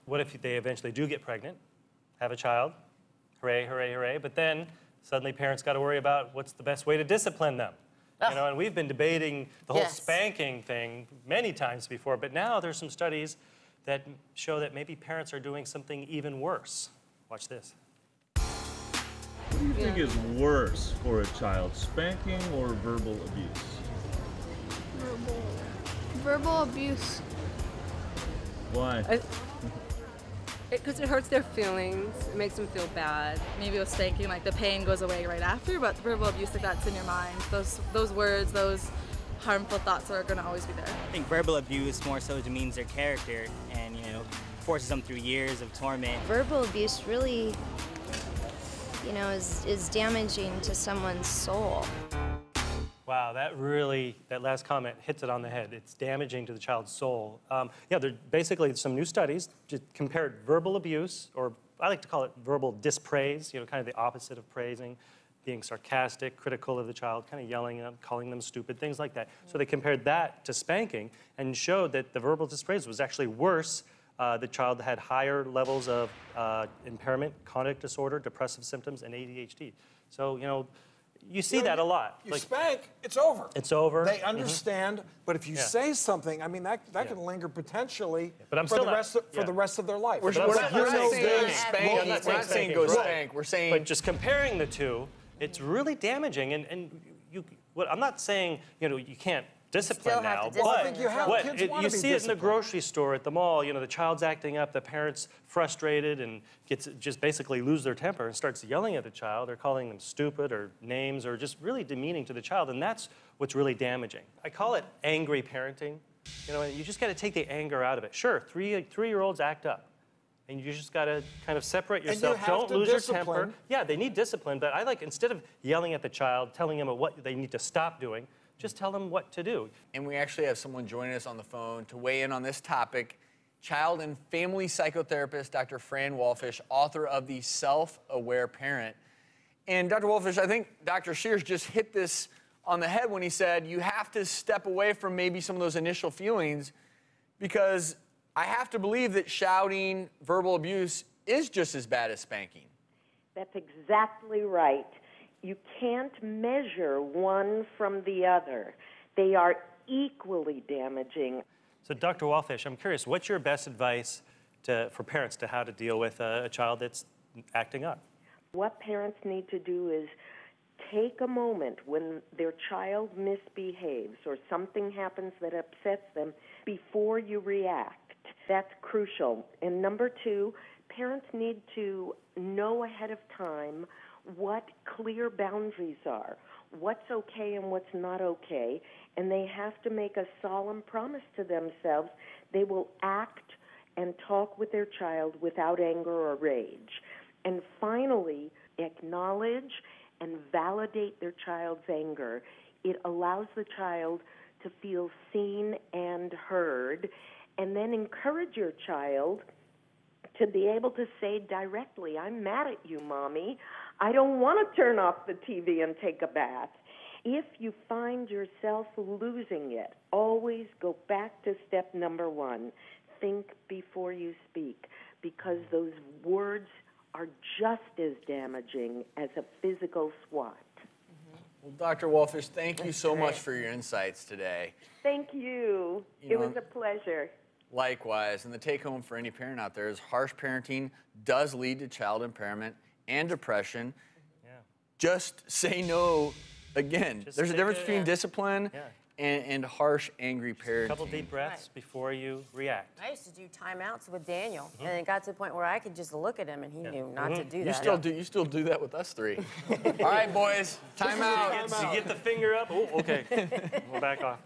What if they eventually do get pregnant, have a child? Hooray, hooray, hooray. But then suddenly parents got to worry about what's the best way to discipline them. You know, and we've been debating the whole spanking thing many times before, but now there's some studies that show that maybe parents are doing something even worse. Watch this. What do you think is worse for a child, spanking or verbal abuse? Verbal abuse. Why? Because it hurts their feelings. It makes them feel bad. Maybe with spanking, like the pain goes away right after, but verbal abuse, like that's in your mind. Those words, those harmful thoughts are going to always be there. I think verbal abuse more so demeans their character and, you know, forces them through years of torment. Verbal abuse really, you know, is damaging to someone's soul. Wow, that last comment hits it on the head. It's damaging to the child's soul. Yeah, there are basically some new studies to compare verbal abuse, or I like to call it verbal dispraise, you know, kind of the opposite of praising, being sarcastic, critical of the child, kind of yelling at them, calling them stupid, things like that. So they compared that to spanking and showed that the verbal dispraise was actually worse. The child had higher levels of impairment, conduct disorder, depressive symptoms, and ADHD. So, you know, you see that a lot. You spank, it's over. It's over. They understand, but if you say something, I mean, that can linger potentially but I'm for, still for the rest of their life. We're not saying spank. I'm not saying go spank. We're saying. But just comparing the two, it's really damaging. I'm not saying, you know, you can't discipline now, but you see it in the grocery store, at the mall. You know, the child's acting up, the parent's frustrated and just basically lose their temper and starts yelling at the child or calling them stupid or names or just really demeaning to the child, and that's what's really damaging. I call it angry parenting. You know, you just got to take the anger out of it. Sure, three-year-olds act up, and you just got to kind of separate yourself. Don't lose your temper. Yeah, they need discipline, but I like, instead of yelling at the child, telling them what they need to stop doing, just tell them what to do. And we actually have someone joining us on the phone to weigh in on this topic. Child and family psychotherapist, Dr. Fran Wallfisch, author of The Self-Aware Parent. And Dr. Wallfisch, I think Dr. Shears just hit this on the head when he said you have to step away from maybe some of those initial feelings, because I have to believe that shouting, verbal abuse is just as bad as spanking. That's exactly right. You can't measure one from the other. They are equally damaging. So, Dr. Wallfisch, I'm curious, what's your best advice for parents to how to deal with a child that's acting up? What parents need to do is take a moment when their child misbehaves or something happens that upsets them before you react. That's crucial. And number two, parents need to know ahead of time what clear boundaries are, what's okay and what's not okay, and they have to make a solemn promise to themselves they will act and talk with their child without anger or rage. And finally, acknowledge and validate their child's anger. It allows the child to feel seen and heard, and then encourage your child to be able to say directly, I'm mad at you, Mommy. I don't want to turn off the TV and take a bath. If you find yourself losing it, always go back to step number one. Think before you speak, because those words are just as damaging as a physical swat. Well, Dr. Wallfisch, thank you so much for your insights today. Thank you. It was a pleasure. Likewise, and the take-home for any parent out there is harsh parenting does lead to child impairment and depression. Yeah. Just say no again. There's a difference between discipline and harsh, angry parenting. A couple deep breaths before you react. I used to do timeouts with Daniel, and it got to the point where I could just look at him and he knew not to do that. You still do that with us three. All right, boys, timeout. You get the finger up. Oh, okay. We'll back off.